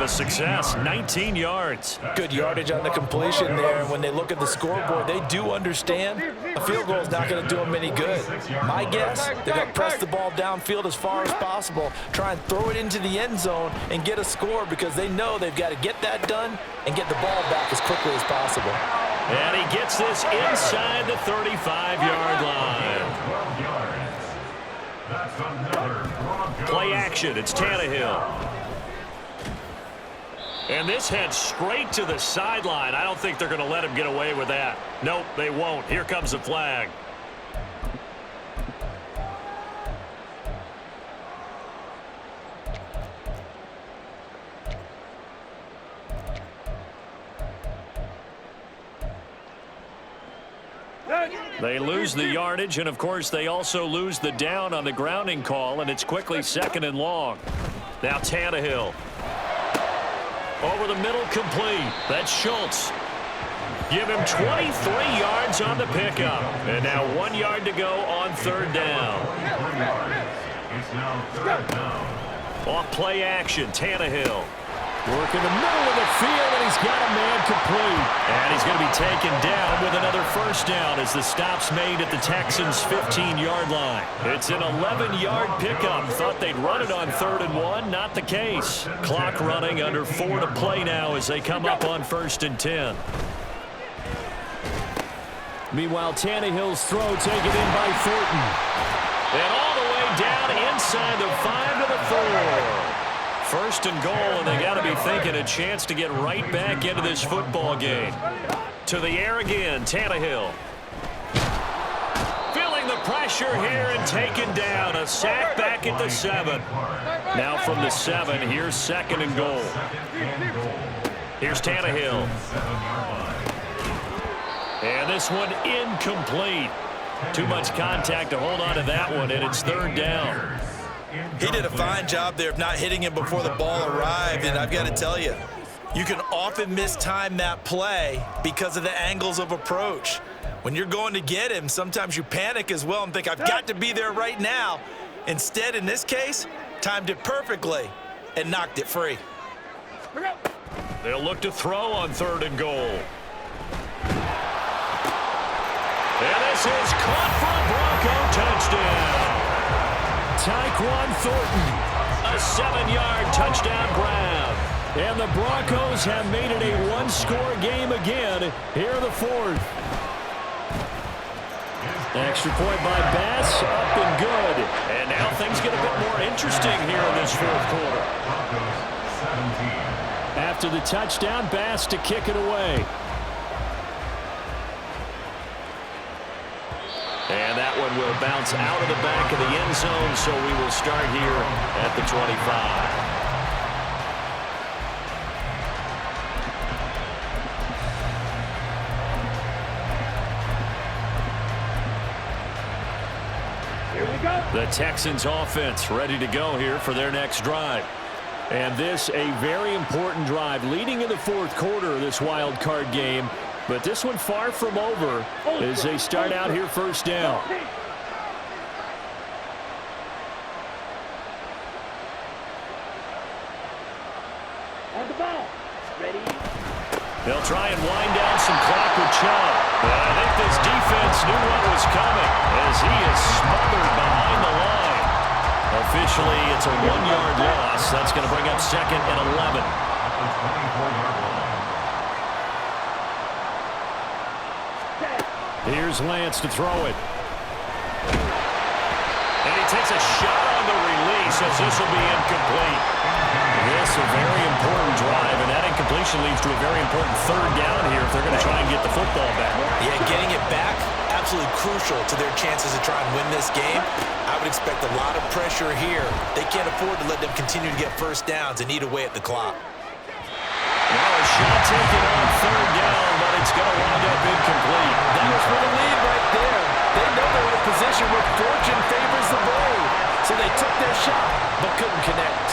a success, 19 yards. Good yardage on the completion there. And when they look at the scoreboard, they do understand a field goal is not going to do them any good. My guess, they're going to press the ball downfield as far as possible, try and throw it into the end zone and get a score because they know they've got to get that done and get the ball back as quickly as possible. And he gets this inside the 35-yard line. Play action, it's Tannehill. And this heads straight to the sideline. I don't think they're going to let him get away with that. Nope, they won't. Here comes the flag. They lose the yardage, and of course they also lose the down on the grounding call, and it's quickly 2nd and long. Now Tannehill. Over the middle, complete. That's Schultz. Give him 23 yards on the pickup. And now 1 yard to go on 3rd down. Off play action, Tannehill. Working the middle of the field, and he's got a man complete. And he's going to be taken down with another 1st down as the stop's made at the Texans' 15-yard line. It's an 11-yard pickup. Thought they'd run it on 3rd and 1. Not the case. Clock running, under 4 to play now as they come up on 1st and 10. Meanwhile, Tannehill's throw taken in by Thornton. And all the way down inside the 5 to the 4. 1st and goal, and they got to be thinking a chance to get right back into this football game. To the air again, Tannehill. Feeling the pressure here and taken down. A sack back at the 7. Now from the 7, here's 2nd and goal. Here's Tannehill. And this one incomplete. Too much contact to hold on to that one, and it's 3rd down. He did a fine job there of not hitting him before the ball arrived, and I've got to tell you, you can often mistime that play because of the angles of approach. When you're going to get him, sometimes you panic as well and think, I've got to be there right now. Instead, in this case, timed it perfectly and knocked it free. They'll look to throw on 3rd and goal. And this is caught for a Bronco touchdown. Tyquan Thornton, a 7-yard touchdown grab. And the Broncos have made it a one-score game again here in the 4th. Extra point by Bass, up and good. And now things get a bit more interesting here in this 4th quarter. After the touchdown, Bass to kick it away. And that one will bounce out of the back of the end zone, so we will start here at the 25. Here we go. The Texans offense ready to go here for their next drive. And this a very important drive leading in the 4th quarter of this wild card game. But this one far from over as they start out here 1st down. On the ball. Ready. They'll try and wind down some clock with Chubb. But I think this defense knew what was coming as he is smothered behind the line. Officially, it's a 1-yard loss. That's going to bring up 2nd and 11. Here's Lance to throw it. And he takes a shot on the release as this will be incomplete. This a very important drive, and that incompletion leads to a very important 3rd down here if they're going to try and get the football back. Yeah, getting it back, absolutely crucial to their chances to try and win this game. I would expect a lot of pressure here. They can't afford to let them continue to get 1st downs and eat away at the clock. Now a shot taken on 3rd down, but it's going to wind up incomplete. That was for the lead right there. They know they're in a position where fortune favors the brave. So they took their shot, but couldn't connect.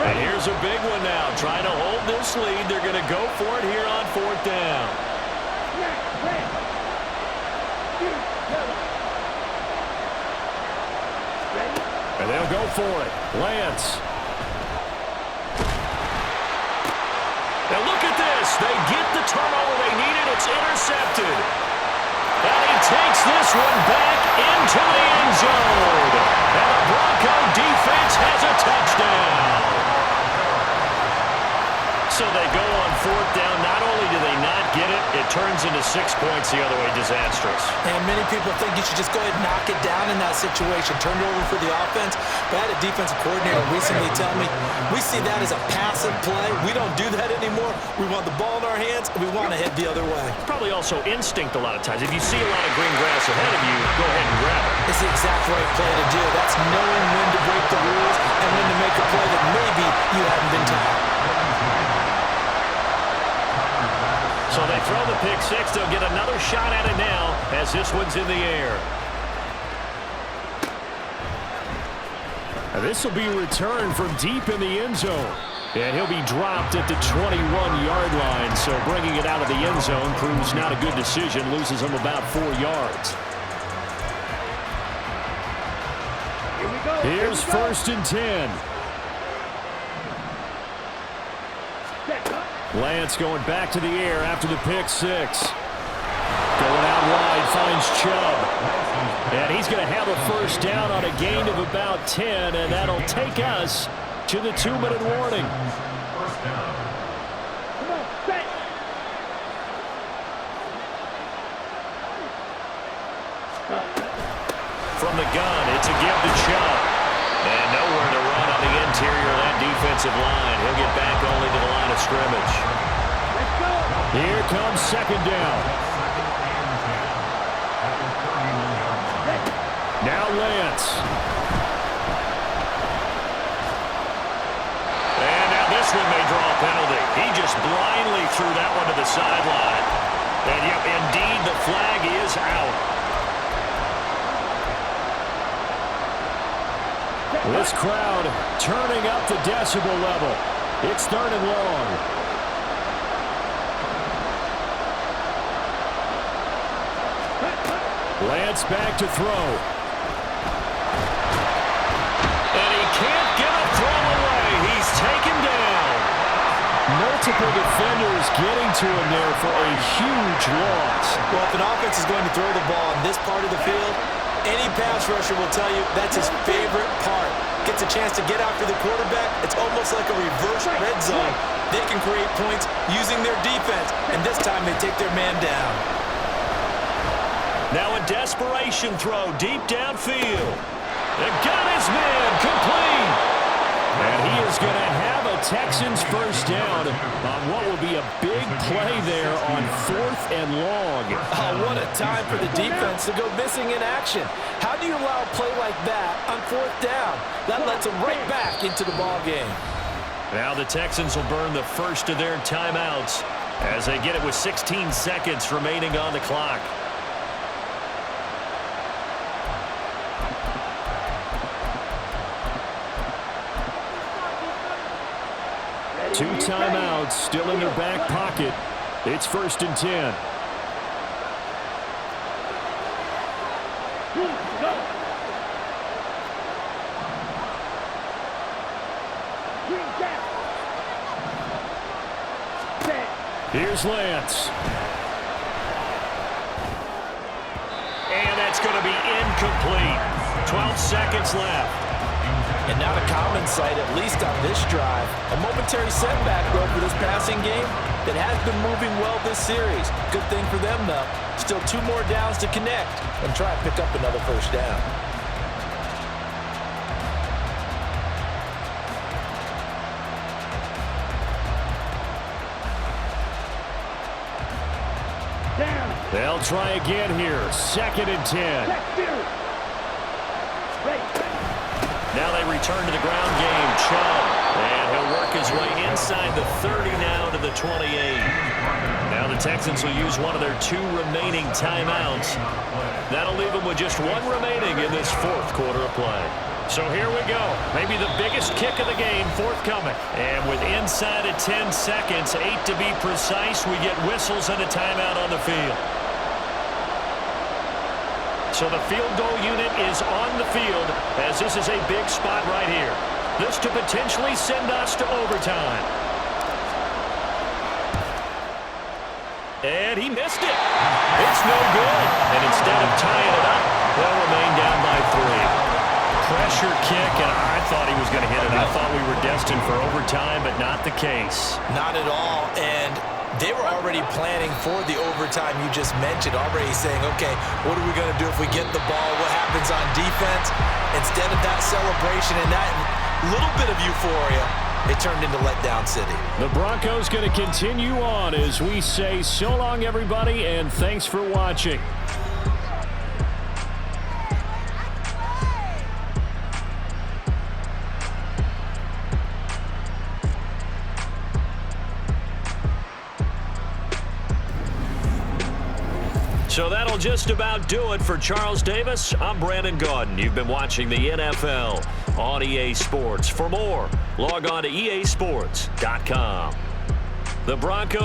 And here's a big one now. Trying to hold this lead. They're going to go for it here on 4th down. And they'll go for it. Lance. Now look at this. They get the turnover they needed. It's intercepted. And he takes this one back into the end zone. And the Bronco defense has a touchdown. So they go on fourth down. Not only do they not get it, it turns into 6 points the other way. Disastrous. And many people think you should just go ahead and knock it down in that situation. Turn it over for the offense. But I had a defensive coordinator recently tell me, we see that as a passive play. We don't do that anymore. We want the ball in our hands, and we want to head the other way. Probably also instinct a lot of times. If you see a lot of green grass ahead of you, go ahead and grab it. It's the exact right play to do. That's knowing when to break the rules and when to make a play that maybe you haven't been taught. So they throw the pick six. They'll get another shot at it now as this one's in the air. And this will be returned from deep in the end zone. And he'll be dropped at the 21-yard line. So bringing it out of the end zone proves not a good decision. Loses him about 4 yards. Here we go. Here's first and 10. Lance going back to the air after the pick six. Going out wide, finds Chubb. And he's going to have a first down on a gain of about 10, and that'll take us to the 2-minute warning. Come on, set. From the gun, it's a give to Chubb. And nowhere to run on the interior of that defensive line. He'll get back only to the line of scrimmage. Let's go. Here comes second down. Now Lance. And now this one may draw a penalty. He just blindly threw that one to the sideline. And yep, indeed, the flag is out. This crowd turning up the decibel level. It's third and long. Lance back to throw. And he can't get a throw away. He's taken down. Multiple defenders getting to him there for a huge loss. Well, if an offense is going to throw the ball in this part of the field, any pass rusher will tell you that's his favorite part. Gets a chance to get after the quarterback. It's almost like a reverse red zone. They can create points using their defense, and this time they take their man down. Now a desperation throw deep downfield. They got his man complete. And he is going to have a Texans first down on what will be a big play there on 4th and long. Oh, what a time for the defense to go missing in action. How do you allow a play like that on 4th down? That lets them right back into the ball game. Now the Texans will burn the first of their timeouts as they get it with 16 seconds remaining on the clock. Two timeouts still in their back pocket. It's first and 10. Here's Lance. And that's going to be incomplete. 12 seconds left. And not a common sight, at least on this drive. A momentary setback, though, for this passing game that has been moving well this series. Good thing for them, though. Still 2 more downs to connect and try to pick up another first down. Down. They'll try again here. 2nd and 10. Now they return to the ground game. Chubb. And he'll work his way inside the 30 now to the 28. Now the Texans will use one of their 2 remaining timeouts. That'll leave them with just 1 remaining in this 4th quarter of play. So here we go. Maybe the biggest kick of the game forthcoming. And with inside of 10 seconds, 8 to be precise, we get whistles and a timeout on the field. So the field goal unit is on the field as this is a big spot right here. This to potentially send us to overtime. And he missed it. It's no good. And instead of tying it up, they'll remain down by 3. Pressure kick, and I thought he was going to hit it. I thought we were destined for overtime, but not the case. Not at all, and they were already planning for the overtime you just mentioned, already saying, okay, what are we going to do if we get the ball? What happens on defense? Instead of that celebration and that little bit of euphoria, it turned into letdown city. The Broncos going to continue on as we say so long, everybody, and thanks for watching. So that'll just about do it for Charles Davis. I'm Brandon Gaudin. You've been watching the NFL on EA Sports. For more, log on to easports.com. The Broncos